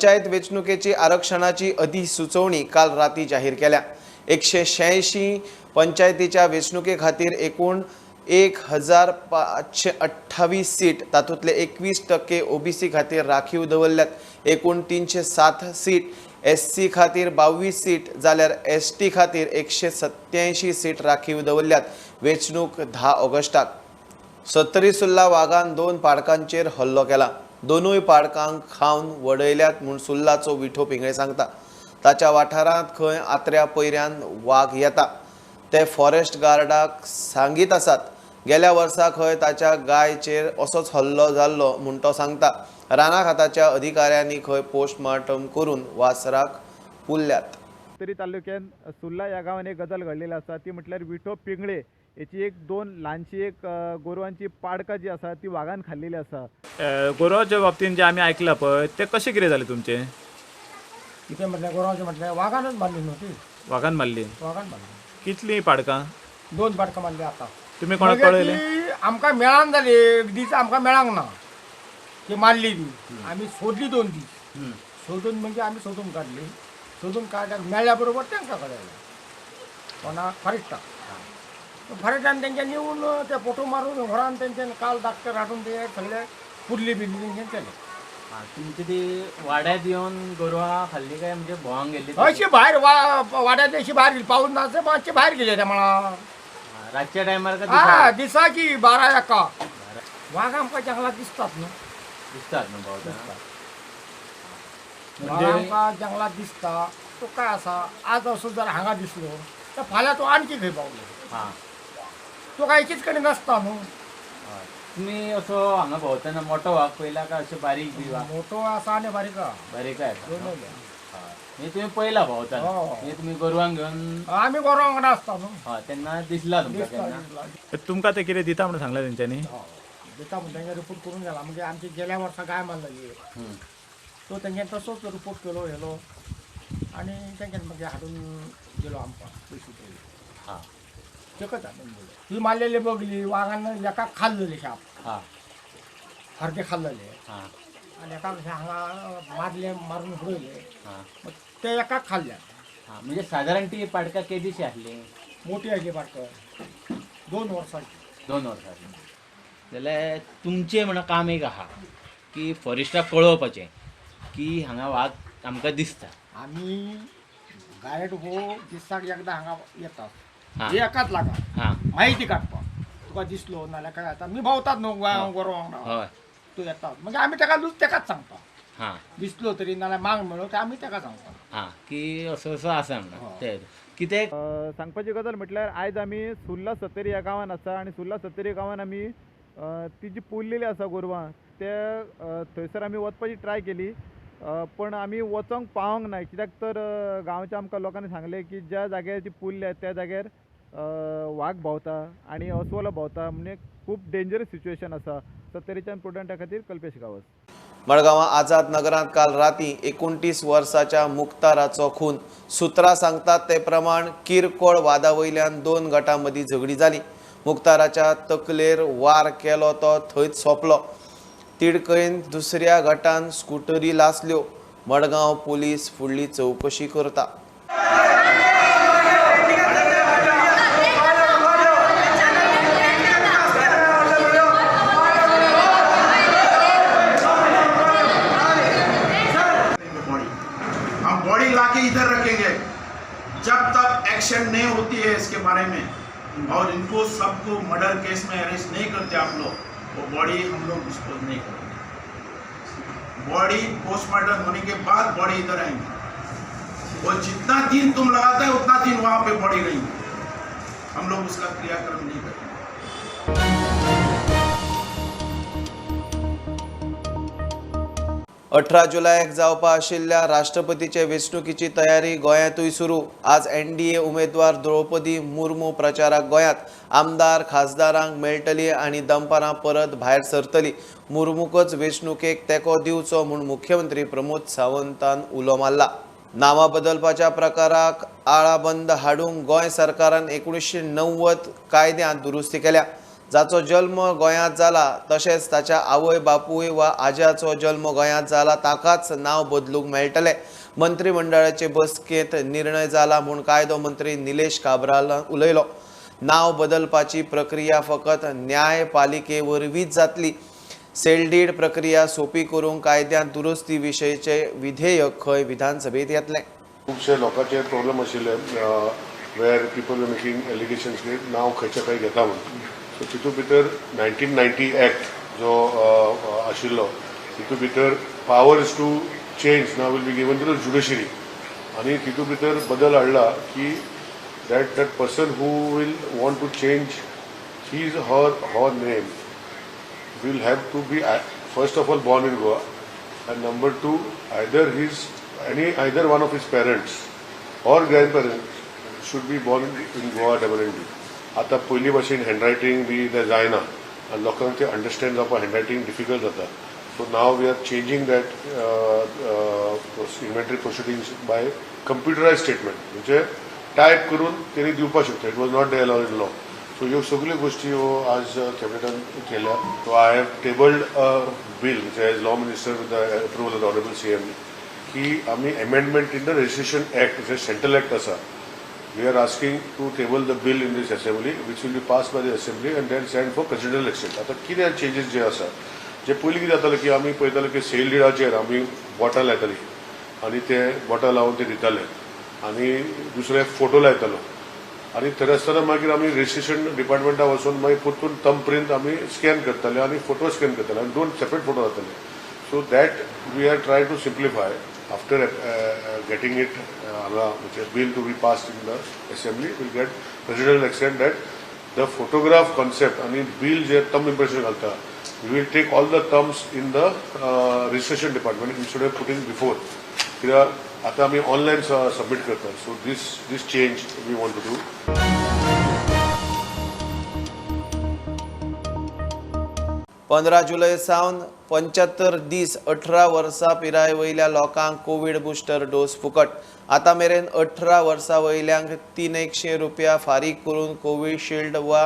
पंचायत वेंचणुकेची आरक्षणाची अधिसुचोवणी काल राती जाहीर केल्या। 186 पंचायतीच्या वेंचणुके खातीर एकूण 1528 सीट, तातूंतले 21% ओबीसी खातीर राखीव दवरल्यात। एकूण 307 सीट एससी खातीर 22 सीट जाल्यार एसटी खातीर 187 सीट राखीव दवरल्यात। वेंचणूक 10 ऑगस्टाक। सत्तरीसुल्ला वाघान 2 पाडकांचेर हल्लो केला। दोनूय पाडकांक खावन वडयल्यात म्हूण सुल्लाचो विठो पिंगळे सांगता। ताच्या वाठारांत खंय आत्र्या पयऱ्यान वाघ येता ते फॉरेस्ट गार्डाक सांगीत आसात। गेल्या वर्सा खंय ताच्या गायचेर असोच हल्लो जाल्लो म्हूण तो सांगता। राना खात्याच्या अधिकाऱ्यांनी खंय पोस्टमार्टम करून वासराक पुल्ल्यात। तरी तालुक्यात सुल्ला या गावात एक गजाल घडलेली आसा, ती म्हटल्यार विठो पिंगळे याची एक दोन ल्हानशी एक गोरवांची पाडकां जी आसा ती वाघान खाल्लेली आसा। गोरवाच्या बाबतीन जे आमी आयकला पळय ते कशें कितें जालें तुमचे? कितें म्हटल्यार गोरवांचें म्हटल्यार वाघानच मारली न्हू ती। वाघान मारली? वाघान मारली। कितली पाडकां? 2 पाडकां मारली आतां। तुमी कोणाक कळयलें? आमकां मेळान जाली, एक दीस आमकां मेळांक ना ती मारली ती। आमी सोदली 2 दीस, सोदून म्हणजे आमी सोदून काडली। सोदून काडल्यार मेळ्ळ्या बरोबर तांकां कळयलें कोणाक फॉरेस्टाक। फॉरेस्टान तेंच्यांनी येवन ते फोटो मारून घरान तेंच्यांनी काल डाक्टर हाडून ते सगळे पुरली बिरली तेंच्यांनी केलें। तुमची ती वाड्यात येवन गोरवां खाल्ली काय म्हणजे भोंवांक गेल्ली? अशी भायर वाड्यात अशी भायर गेली, पावस नाच मातशी भायर गेली त्या मळा रातच्या टायमार का दिसाची 12-1 वाघ आमकां जंगलात दिसतात न्हू। दिसतात न्हू भोंवतना? वाघ आमकां जंगलात दिसता तो काय आसा, आज असो जर हांगा दिसलो तर फाल्यां तो आणखी खंय पावलो। हां, तो काय एकीच कडेन नासता न्हू। तुमी असो हांगा भोंवतना मोठो वाघ पयला काय अशें बारीक बी वाघ? मोठो आसा आनी बारीक आसा। बारीक आहे का? दोनूय हे तुम्ही पहिला भोंवताना? हो. हे तुम्ही गोरवांक घेवन? आमी गोरवां वांगडा आसता न्हू। हय, तेन्ना दिसला तुमकां केन्ना? तुमकां ते कितें दिता म्हणून सांगला तेंच्यांनी? दिता म्हणून तेंगे रिपोर्ट करून गेला। म्हणजे आमची गेल्या वर्सा गाय मारलेली तो तेंच्यांनी तसोच रिपोर्ट केलो हेलो आनी तेंच्यांनी मागीर हाडून दिलो आमकां पयशे दिले। हां, तेकच हाडून दिलो। ही मारलेली बगली वाघान एकाक खाल्लेली शाप, हां, सारके खाल्लेले हां, आनी एकाक हांगा मारले, मारून उडयले, हां, ते एकाक खाल्ल्या। हां. म्हणजे साधारण ती पाडकां केदीशी आसली? मोठी आसली पाडक 2 वर्सांची। 2 वर्सांची। जाल्यार तुमचें म्हणून काम एक आहा की फॉरेस्टाक कळोवपाचें की हांगा वाघ आमकां दिसता। आमी गायड हो दिसाक एकदां हांगा येतात, हां, एकाच लागा हां, म्हायती काडपाक। तुका दिसलो नाल्यार काय जाता, मी भोंवतात न्हू गोरवां वांगडा, हय, तो येतात म्हणजे आमी ताका तेकाच सांगता। हां, दिसलो तरी नाल्यार मांग मेळ्ळो तर आमी ताका सांगता। हां, की असो असो आसा म्हणून ते कितें सांगपाची गजाल म्हटल्यार आयज आमी सुल्ला सत्तरी ह्या गांवांत आसा आनी सुल्ला सत्तरी गांवांत आमी ती जी पुल्लेली आसा गोरवां ते थंयसर आमी वचपाची ट्राय केली, पण आमी वचोंक पावोंक ना। कित्याक तर गांवच्या आमकां लोकांनी सांगलें की ज्या जाग्यार ती पुल्ल्या त्या जाग्यार वाघ भोंवता आनी अस्वल भोंवता, म्हणजे खूब डेंजरस सिच्युएशन आसा। सत्तरीच्यान प्रुडंटा खातीर कल्पेश गांवस। मडगांवां आझाद नगरांत काल राती 29 वर्साच्या मुक्ताराचो खून। सुत्रां सांगतात ते प्रमाण किरकोळ वादा वयल्यान 2 गटां मदीं झगडी जाली। मुक्ताराच्या तकलेर वार केलो तो थंयच सोंपलो। तिडकयन दुसऱ्या गटान स्कुटरी लासल्यो। मडगांव पुलीस फुडली चवकशी करता। बॉडी लाके इधर रखेंगे जब तक एक्शन नहीं होती है इसके बारे में, और इनको सबको मर्डर केस में अरेस्ट नहीं करते आप लोग, वो बॉडी हम लोग डिस्पोज नहीं करेंगे। बॉडी पोस्टमार्टम होने के बाद बॉडी इधर आएंगे, और जितना दिन तुम लगाते हैं उतना दिन वहां पे बॉडी रहेंगे। हम लोग उसका क्रियाक्रम नहीं करेंगे। 18 जुलयाक जावपा आशिल्ल्या राष्ट्रपतीचे वेंचणुकीची तयारी गोंयांतूय सुरू। आज एनडीए उमेदवार द्रौपदी मुर्मू प्रचाराक गोंयांत आमदार खासदारांक मेळटली आनी दनपारां परत भायर सरतली। मुर्मूकच वेंचणुकेक तेंको दिवचो म्हूण मुख्यमंत्री प्रमोद सावंतान उलो मारला। नांवां बदलपाच्या प्रकाराक आळाबंद हाडूंक गोंय सरकारान 1990 कायद्यांत दुरुस्ती केल्या। जाचो जल्म गोंयांत जाला तशेंच ताच्या आवय बापूय वा आज्याचो जल्म गोंयांत जाला ताकाच नांव बदलूंक मेळटलें. मंत्रिमंडळाचे बसकेंत निर्णय जाला म्हूण कायदो मंत्री निलेश काब्रालान उलयलो. नांव बदलपाची प्रक्रिया फकत न्यायपालिके वरवींच जातली. सेलडीड प्रक्रिया सोपी करूंक कायद्यांत दुरुस्ती विशयीचे विधेयक खंय विधानसभेत येतलें. खुबशे लोकांचे प्रॉब्लेम आशिल्ले वेर पीपल वर मेकिंग एलिगेशन्स की नांव खंयचे खंय घेता म्हणून. सो तितूंत भितर 1990 एक्ट जो आशिल्लो तितूंत भितर powers to change now will be given to the judiciary आनी तितूंत भितर बदल हाडला की that person who will want to change his or her name will have to be first of all born in Goa, and number two, either one of his parents or grandparents should be born in Goa permanently. आता पयली भाशेन handwriting बी ते जायना आनी लोकांक ते understand जावपाक handwriting difficult जाता. So now we are changing that inventory proceedings by computerised statement म्हणजे टायप करून तेणी दिवपाक शकता. It was not the allowed in law. So ह्यो सगळ्यो गोष्टी ह्यो आज कॅबिनेटान केल्या. So I have tabled a bill which as law minister with the approval of the honourable CM की आमी amendment in the registration act which is central act आसा. We are asking to table the bill in this assembly, which will be passed by the assembly and then sent for presidential election. आता कितें changes जे आसा जे पयलीं कितें जातालें की आमी पळयताले की सेल डिडाचेर आमी बोटां लायतालीं आनी ते बोटां लावन ते दिताले आनी दुसरे फोटो लायतालो आनी थंय आसतना मागीर आमी रजिस्ट्रेशन डिपार्टमेंटाक वचून मागीर परतून थंब प्रिंट आमी स्कॅन करताले आनी फोटो स्कॅन करताले आनी 2 सेपरेट फोटो जाताले. So that we are try to simplify. After getting it, which is bill to be passed in the assembly, will get presidential election that the photograph concept, I mean bill je thumb impression galta, we will take all the thumbs in the registration department instead of putting before. Kira आता आम्ही online submit करता. So this change we want to do. 15 जुलै सावन 75 दीस 18 वर्सां पिराय वयल्या लोकांक Covid booster dose फुकट. आतां मेरेन 18 वर्सां वयल्यांक ₹300 फारीक करून कोविशिल्ड वा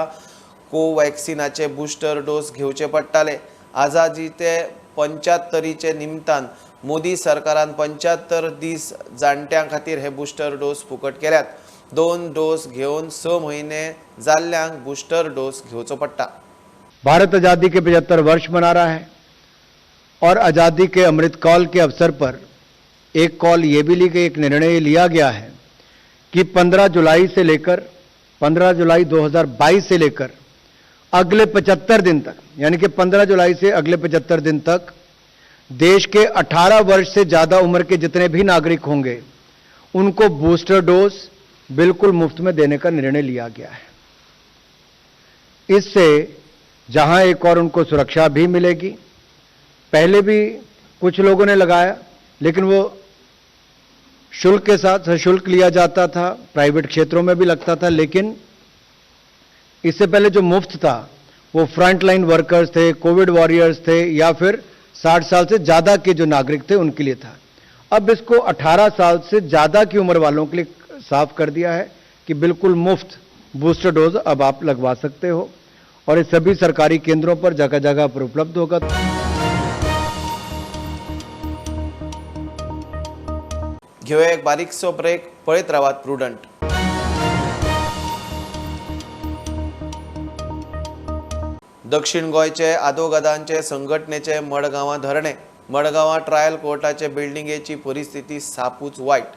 कोव्हॅक्सिनाचे बुस्टर डोस घेवचे पडटाले. आझादी ते 75चे निमतान मोदी सरकारान 75 दीस जाणट्यां खातीर हे बुस्टर डोस फुकट केल्यात. 2 डोस घेवन 6 म्हयने जाल्ल्यांक बुस्टर डोस घेवचो पडटा. भारत आज़ादी के 75 वर्ष मना रहा है और आज़ादी के अमृत काल के अवसर पर एक कॉल ये भी एक निर्णय लिया गया है कि 15 जुलाई 2022 से लेकर अगले 75 दिन तक, यानी कि 15 जुलाई से अगले 75 दिन तक देश के 18 वर्ष से ज़्यादा उम्र के जितने भी नागरिक होंगे उनको बूस्टर डोज बिल्कुल मुफ्त में देने का निर्णय लिया गया है. इससे जहां एक और उनको सुरक्षा भी मिलेगी. पहले भी कुछ लोगों ने लगाया लेकिन वो शुल्क के साथ सशुल्क लिया जाता था, प्राइवेट क्षेत्रों में भी लगता था, लेकिन इससे पहले जो मुफ्त था वो फ्रंट लाइन वर्कर्स थे, कोविड वॉरियर्स थे या फिर 60 साल से ज़्यादा के जो नागरिक थे उनके लिए था. अब इसको 18 साल से ज़्यादा की उम्र वालों के लिए साफ कर दिया है कि बिल्कुल मुफ्त बूस्टर डोज अब आप लगवा सकते हो और इस सभी सरकारी केंद्रों पर जगह जगह पर उपलब्ध होगा. घेऊया एक बारीकसो ब्रेक. पळयत रावात प्रुडंट. दक्षिण गोंयचे आदोगादांचे संघटनेचे मडगांवां धरणे. मडगांवां ट्रायल कोर्टाचे बिल्डिंगेची परिस्थिती सापूच वायट.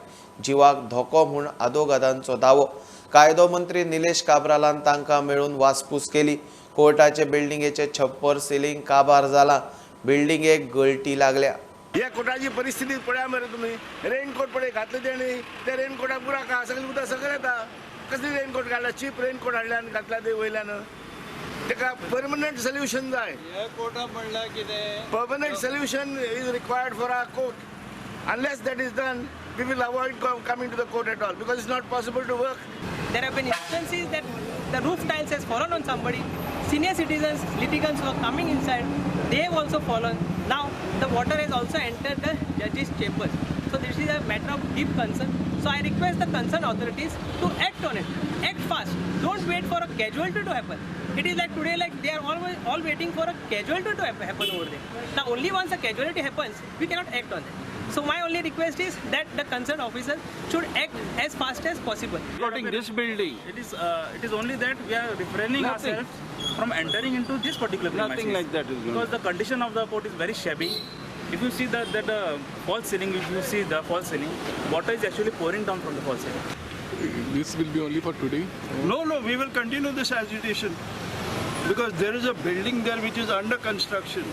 जिवाक धोको म्हूण आदोगादांचो दावो. कायदो मंत्री निलेश काब्रालान तांकां मेळून वासपूस केली. कोर्टाचे बिल्डिंगेचे छप्पर सिलींग काबार जाला. बिल्डिंगेक गळटी लागल्या. ह्या कोर्टाची परिस्थिती पळया मरे तुमी. रेनकोट पळय घातले तेणी, त्या रेनकोटाक बुराक आहा, सगळें उदक सकयल येता. कसली रेनकोट घातला? चीप रेनकोट हाडल्यान घातला ते वयल्यान. तेका परमनंट सोल्युशन जाय. हे कोर्टा म्हणल्यार कितें? Permanent solution is required for our court. Unless that is done, we will avoid coming to the court at all because it's not possible to work. There have been instances that the roof tiles has fallen on somebody. Senior citizens, litigants were coming inside. They have also fallen. Now the water has also entered the judge's chambers. So this is a matter of deep concern. So I request the concerned authorities to act on it. Act fast. Don't wait for a casualty to happen. It is like today, like they are all waiting for a casualty to happen over there. Now only once a casualty happens, we cannot act on it. So my only request is that the concerned officer should act as fast as possible. Regarding this building, it is only that we are refraining ourselves from entering into this particular premises. Nothing like that is going because the condition of the port is very shabby. If you see that false ceiling, if you see the false ceiling, water is actually pouring down from the false ceiling. This will be only for today? No, we will continue this agitation because there is a building there which is under construction.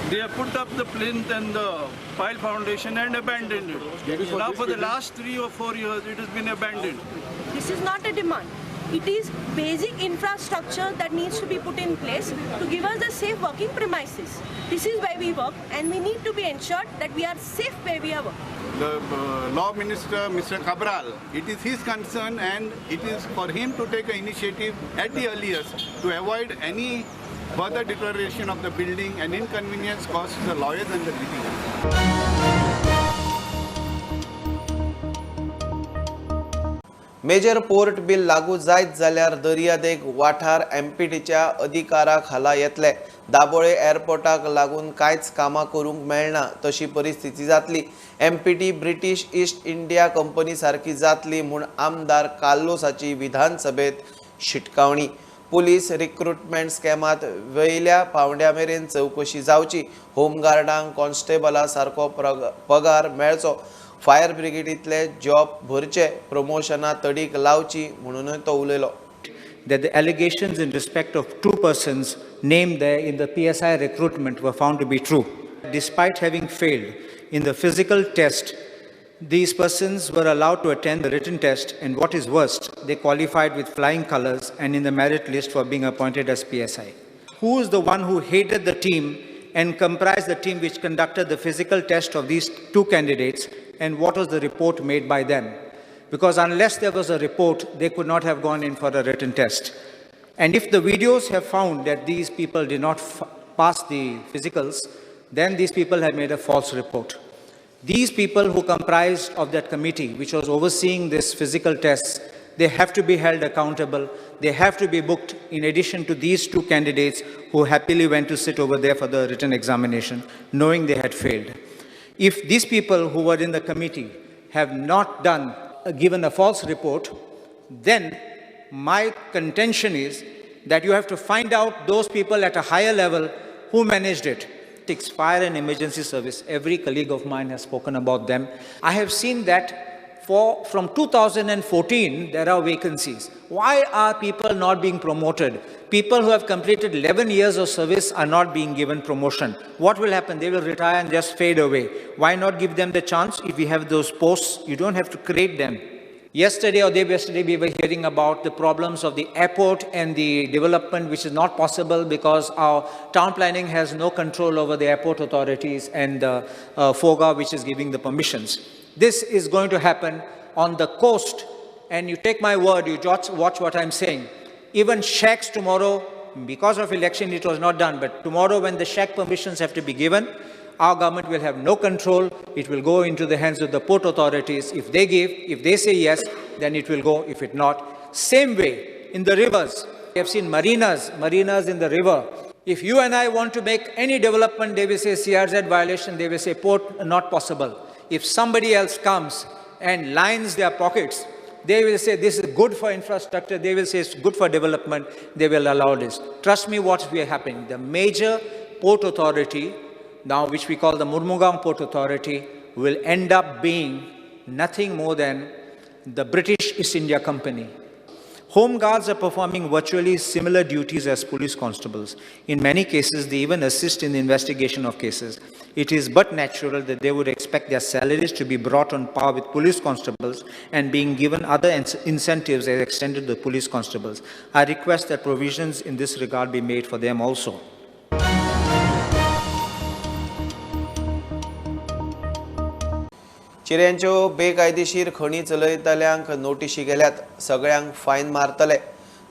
They have put up the plinth and the pile foundation and abandoned it. Now for the last 3 or 4 years it has been abandoned. This is not a demand. It is basic infrastructure that needs to be put in place to give us the safe working premises. This is where we work and we need to be ensured that we are safe where we are working. The Law Minister, Mr. Cabral, it is his concern and it is for him to take an initiative at the earliest to avoid any further deterioration of the building and inconvenience caused to the lawyers and the litigants. Major port bill लागू जायत जाल्यार दर्यादेग वाठार एमपीटीच्या अधिकारा खाला येतले. दाबोळे एअरपोर्टाक लागून कांयच कामां करूंक मेळना तशी परिस्थिती जातली. Empty British east India company सारकी जातली म्हूण आमदार कार्लोसाची विधानसभेत शिटकावणी. पुलीस रिक्रुटमेंट स्कॅमात वयल्या पावंड्या मेरेन चवकशी जावची. होमगार्डांक कॉन्स्टेबला सारको पगार मेळचो. Fire ब्रिगेडीतले job भरचे. प्रमोशनां तडीक लावची म्हणूनय तो उलयलो. That the allegations in respect of 2 persons named there in the PSI recruitment were found to be true. Despite having failed in the physical test, these persons were allowed to attend the written test, and what is worst, they qualified with flying colors and in the merit list for being appointed as PSI. Who is the one who hated the team and comprised the team which conducted the physical test of these 2 candidates, and what was the report made by them? Because unless there was a report, they could not have gone in for a written test. And if the videos have found that these people did not pass the physicals, then these people have made a false report. These people who comprised of that committee, which was overseeing this physical tests, they have to be held accountable. They have to be booked in addition to these 2 candidates who happily went to sit over there for the written examination, knowing they had failed. If these people who were in the committee have not given a false report, then my contention is that you have to find out those people at a higher level who managed it. Fire and emergency service, every colleague of mine has spoken about them. I have seen that from 2014, there are vacancies. Why are people not being promoted? People who have completed 11 years of service are not being given promotion. What will happen? They will retire and just fade away. Why not give them the chance? If we have those posts, you don't have to create them. Yesterday or day yesterday, we were hearing about the problems of the airport and the development, which is not possible because our town planning has no control over the airport authorities and FOGA, which is giving the permissions. This is going to happen on the coast, and you take my word, you watch what I'm saying. Even shacks tomorrow, because of election it was not done, but tomorrow when the shack permissions have to be given, our government will have no control. It will go into the hands of the port authorities. If they say yes, then it will go. If it not, same way in the rivers. We have seen marinas in the river. If you and I want to make any development, they will say CRZ violation, they will say port not possible. If somebody else comes and lines their pockets, they will say this is good for infrastructure, they will say it's good for development, they will allow this. Trust me, what will happen. The major port authority, now which we call the Murmugam Port Authority, will end up being nothing more than the British East India Company. Home guards are performing virtually similar duties as police constables. In many cases, they even assist in the investigation of cases. It is but natural that they would expect their salaries to be brought on par with police constables and being given other incentives as extended to the police constables. I request that provisions in this regard be made for them also. चिऱ्यांच्यो बेकायदेशीर खणी चलयतल्यांक नोटीशी गेल्यात. सगळ्यांक फायन मारतले.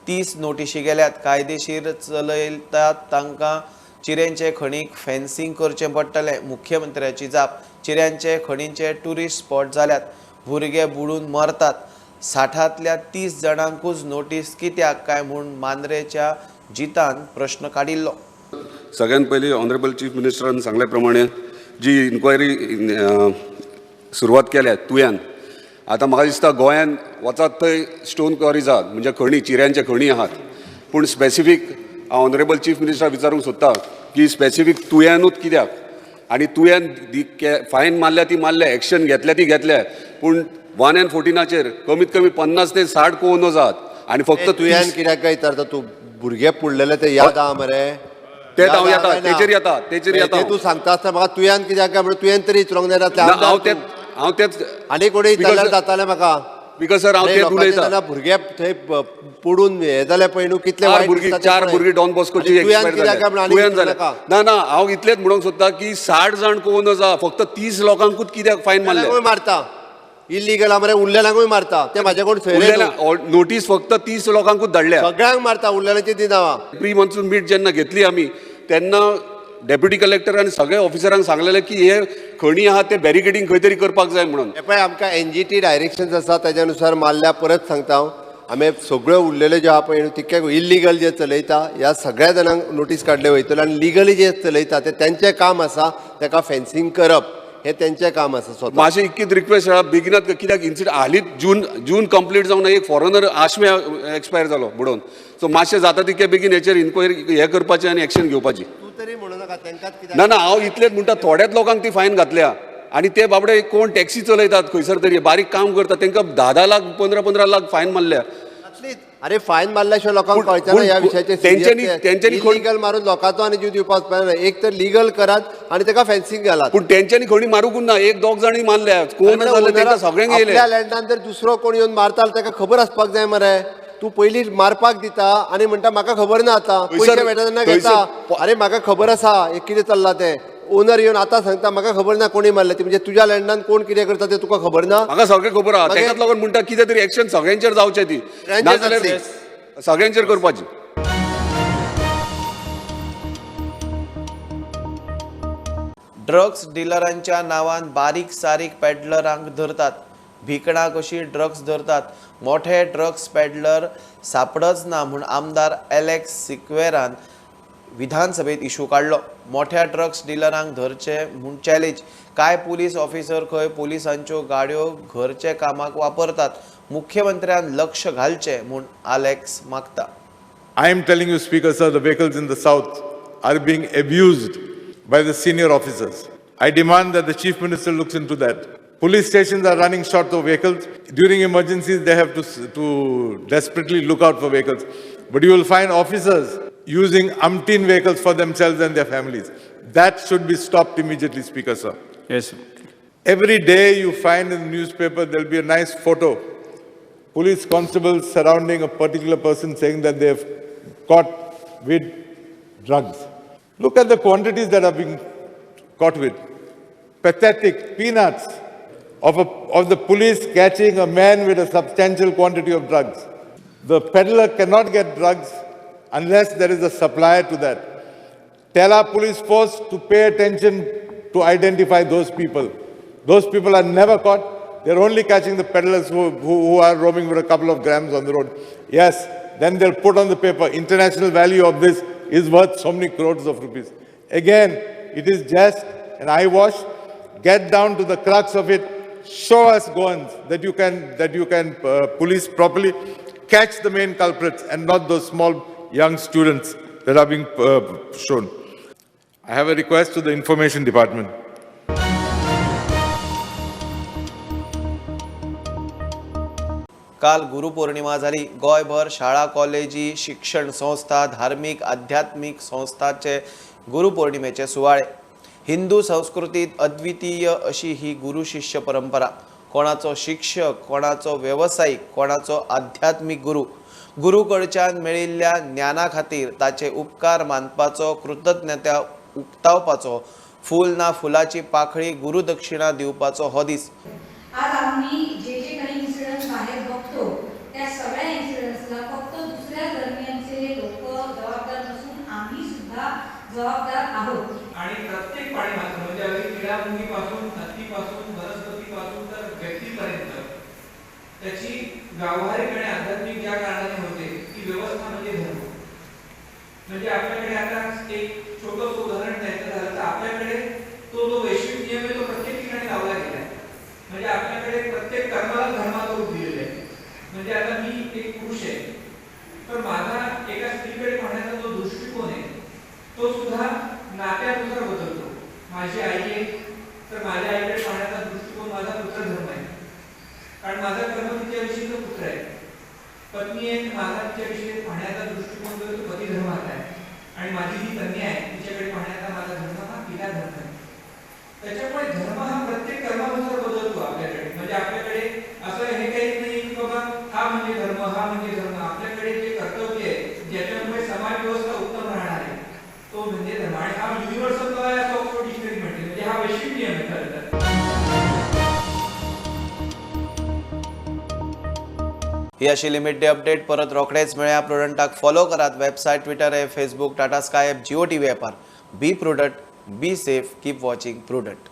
30 नोटीशी गेल्यात. कायदेशीर चलयतात तांकां चिऱ्यांचे खणीक fencing करचें पडटलें. मुख्यमंत्र्याची जाप. चिऱ्यांचे खणींचे टुरिस्ट स्पॉट जाल्यात. भुरगे बुडून मरतात. 60तल्या 30 जाणांकूच नोटीस कित्याक काय म्हूण मांद्रेच्या जितान प्रश्न काडिल्लो. सगळ्यात पयलीं ऑनरेबल चीफ मिनिस्टरान सांगल्या प्रमाणे जी इन्क्वायरी सुरवात केल्या तुवें आतां म्हाका दिसता गोंयान वचात थंय स्टोन क्वॉरीज आहात म्हणजे खणी चिऱ्यांचे खणी आहात पूण स्पेसिफीक हांव ऑनरेबल चीफ मिनिस्टराक विचारूंक सोदता की स्पेसिफीक तुवेंनूच कित्याक आनी तुवें फायन मारल्या ती मारल्या एक्शन घेतल्या ती घेतल्या पूण 114 कमीत कमी 50 ते 60 कोवनोज आहात आनी फक्त तुवें कित्याक काय विचारता तूं भुरगे पुडलेले ते याद आहा मरे ते हांव येता तेचेर येता तूं सांगता आसतना म्हाका तुवें कित्याक काय म्हणून तुवें तरी विचारूंक जाय हांव तेच आनी कोणी विचारल्यार जातालें म्हाका बिकॉज सर हांव तेच उलयतां भुरगे थंय पडून हे जाले पळय न्हू कितले चार भुरगीं डॉन बॉस्कोची ना हांव इतलेंच म्हणूंक सोदता की 60 जाण कोवनोज आहा फक्त 30 लोकांकूच कित्याक फायन मारल्या मारता इल्लीगल मरे उरलेल्यांकूय मारता ते म्हाजे कोण नोटीस फक्त 30 लोकांकूच धाडल्या सगळ्यांक मारता उरलेल्यांची दिनावा प्री मॉन्सून मीट जेन्ना घेतली आमी तेन्ना डेप्युटी कलेक्टरान सगळ्या ऑफिसरांक सांगलेलें की हे खणी आहा ते बॅरिकेडिंग खंय तरी करपाक जाय म्हणून हे पळय आमकां NGT डायरेक्शन्स आसा तेज्या अनुसार मारल्या परत सांगता हांव आमी सगळ्यो उरलेल्यो जे आहा पळय तितके इल्लीगल जे चलयता ह्या सगळ्या जाणांक नोटीस काडले वयतलो आनी लिगली जे चलयता ते तेंचें काम आसा तेका फेन्सिंग करप हे तेंचें काम आसा स्वता मातशें इतकीच रिक्वेस्ट आहा बेगिनात कित्याक इन्सिडंट हालींच जून कंप्लीट जावन एक फॉरेनर आश्मे एक्सपायर जालो बुडोवन सो मातशें जाता तितके बेगीन हेचेर इन्क्वायरी हे करपाचें आनी एक्शन घेवपाची ना हांव इतलेंच म्हणटा थोड्याच लोकांक ती फायन घातल्या आनी ते बाबडे कोण टॅक्सी चलयतात खंयसर तरी बारीक काम करतात तांकां 10 लाख 15 लाख फायन मारल्या अरे फायन मारल्या शिवाय लोकांक कळचें ना ह्या विशयाचेर इल्लीगल मारून लोकांचो आनी जीव दिवपाक पायना एक तर लिगल करात आनी ताका फेन्सिंग घालात पूण तेंच्यांनी खणी मारूंक ना एक दोग जाणी मारल्या कोण जाले तांकां सगळ्यांक येयले आपल्या लँडान जर दुसरो कोण येवन मारता ताका खबर आसपाक जाय मरे तूं पयलीं मारपाक दिता आनी म्हणटा म्हाका खबर ना आतां पयशे मेळटा तेन्ना घेता अरे म्हाका खबर आसा हे कितें चल्लां तें ओनर येवन आतां सांगता म्हाका खबर ना कोणी मारलें म्हणजे तुज्या लँडान कोण कितें करता तें तुका खबर ना म्हाका सगळें खबर आहा तेकाच लागून म्हणटा कितें तरी एक्शन सगळ्यांचेर जावचें ती नाजाल्यार सगळ्यांचेर करपाची ड्रग्स डिलरांच्या नांवान बारीक सारीक पॅडलरांक धरतात. भिकणां कशी ड्रग्स धरतात. मोठे ड्रग्स पॅडलर सापडच ना म्हूण आमदार एलेक्स सिक्वेरान विधानसभेत इशू काडलो. मोठ्या ड्रग्स डिलरांक धरचे म्हूण चॅलेंज. काय पुलीस ऑफिसर खंय पुलिसांच्यो गाडयो घरचे कामाक वापरतात. मुख्यमंत्र्यान लक्ष घालचें म्हूण एलेक्स मागता. I am telling you, Speaker Sir, the vehicles in the south are being abused by the senior officers. I demand that the Chief Minister looks into that. Police stations are running short of vehicles. During emergencies, they have to desperately look out for vehicles. But you will find officers using umpteen vehicles for themselves and their families. That should be stopped immediately, Speaker Sir. Yes. Every day you find in the newspaper, there will be a nice photo. Police constables surrounding a particular person saying that they have caught with drugs. Look at the quantities that are being caught with. Pathetic, peanuts of the police catching a man with a substantial quantity of drugs. The peddler cannot get drugs unless there is a supplier to that. Tell our police force to pay attention to identify those people. Those people are never caught. They're only catching the peddlers who are roaming with a couple of grams on the road. Yes, then they'll put on the paper, international value of this is worth so many crores of rupees. Again, it is just an eyewash. Get down to the crux of it. Show us, Goans, that you can police properly, catch the main culprits and not those small young students that are being shown. I have a request to the Information Department. काल गुरुपौर्णिमा जाली. गोंयभर शाळा कॉलेजी शिक्षण संस्था धार्मीक आध्यात्मिक संस्थांचे गुरुपौर्णिमेचे सुवाळे. हिंदू संस्कृतीत अद्वितीय अशी ही गुरु शिष्य परंपरा. कोणाचो शिक्षक, कोणाचो व्यावसायिक, कोणाचो आध्यात्मिक गुरु. गुरु कडच्यान मेळिल्ल्या ज्ञाना खातीर ताचे उपकार मानपाचो, कृतज्ञता उक्तावपाचो, फूल ना फुलाची पाखळी गुरुदक्षिणा दिवपाचो हो दीस. आज आम्ही जे काही इन्सिडेंट्स बाहेर बघतो त्या सगळ्या इन्सिडेंट्सला फक्त दुसऱ्या धर्मियांचे लोक जबाबदार नसून आम्ही सुद्धा जबाबदार आहोत. आणि प्रत्येक पाळीमात्र म्हणजे अगदी क्रीडाभूमीपासून हत्तीपासून वनस्पतीपासून तर व्यक्तीपर्यंत त्याची व्यावहारिक आणि आध्यात्मिक ज्या कारणाने होते ती व्यवस्था म्हणजे धर्म. म्हणजे आपल्याकडे आता एक छोटंसं उदाहरण द्यायचं झालं तर आपल्याकडे तो जो वैश्विक नियम आहे तो प्रत्येक ठिकाणी लावला गेला आहे. म्हणजे आपल्याकडे प्रत्येक कर्माला धर्माचं रूप दिलेलं आहे. म्हणजे आता मी एक पुरुष आहे तर माझा एका स्त्रीकडे पाहण्याचा जो दृष्टिकोन आहे तो सुद्धा नात्यानुसार बदलतो. माझी आई आहे तर माझ्या आईकडे पाहण्याचा दृष्टिकोन माझा पुत्र धर्म आहे, कारण माझा कर्म तिच्याविषयीचा पुत्र आहे. पत्नी आहे माझा तिच्याविषयी पाहण्याचा दृष्टिकोन जो तो पती धर्माचा आहे, आणि माझी जी कन्या आहे तिच्याकडे पाहण्याचा माझा धर्म हा पिता धर्म आहे. त्याच्यामुळे धर्म हा प्रत्येक कर्मानुसार बदलतो आपल्याकडे. म्हणजे आपल्याकडे असं हे काही नाही की बाबा हा म्हणजे धर्म हा म्हणजे धर्म. आपल्याकडे जे कर्तव्य आहे ज्याच्यामुळे समाज व्यवस्था उत्तम राहणार आहे तो म्हणजे धर्म. आणि हा युनिव्हर्सल लॉ आहे असं ऑक्सफोर्ड डिक्शनरी म्हणते. म्हणजे हा वैश्विक नियम आहे खरं तर. ही अशी लिमिट डे अपडेट परत रोखडेच मेळ्या. प्रुडंटाक फॉलो करात. Website, Twitter app, Facebook, Tata Sky app, Jio TV ॲपार. Be Prudent, be safe, keep watching prudent.